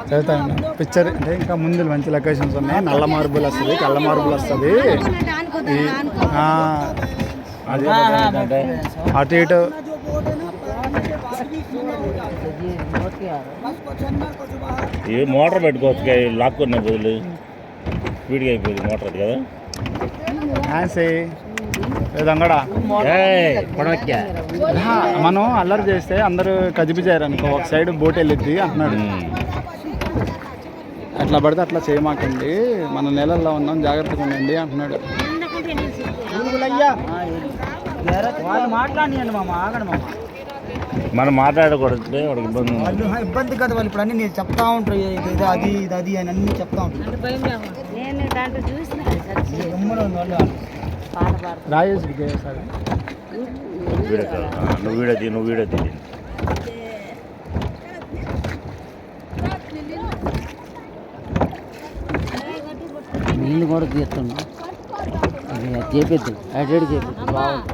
చదువుతాను పిక్చర్ అంటే ఇంకా ముందు మంచి లొకేషన్స్ ఉన్నాయి. నల్ల మార్బుల్ వస్తుంది, తెల్ల మార్బుల్ వస్తుంది. అది అటు ఇటు ఇది మోటార్ పెట్టుకోవచ్చు, లాక్కునే బదులు స్పీడ్గా అయిపోయింది మోటార్ అది కదా. దంగడా మనం అల్లరి చేస్తే అందరూ కదిపిచారు అనుకో, ఒక సైడ్ బోట్ వెళ్ళిద్ది అంటున్నాడు. అట్లా పడితే అట్లా చేయమాకండి, మన నెలల్లో ఉన్నాం, జాగ్రత్తగా ఉండండి అంటున్నాడు. మాట్లాడియండి మామ, ఆగండి మామ. మనం మాట్లాడకూడదు, వాడికి ఇబ్బంది కదా. వాళ్ళు ఇప్పుడు అన్ని నేను చెప్తా ఉంటారు, ఇది అది ఇది అది అని అన్ని చెప్తా ఉంటారు. రాజేష్ నువ్వు వీడియో తీ నీళ్ళు కూడా తీస్తున్నా, అది చేపిద్దు, అటు చేపిద్దు బాగుంది.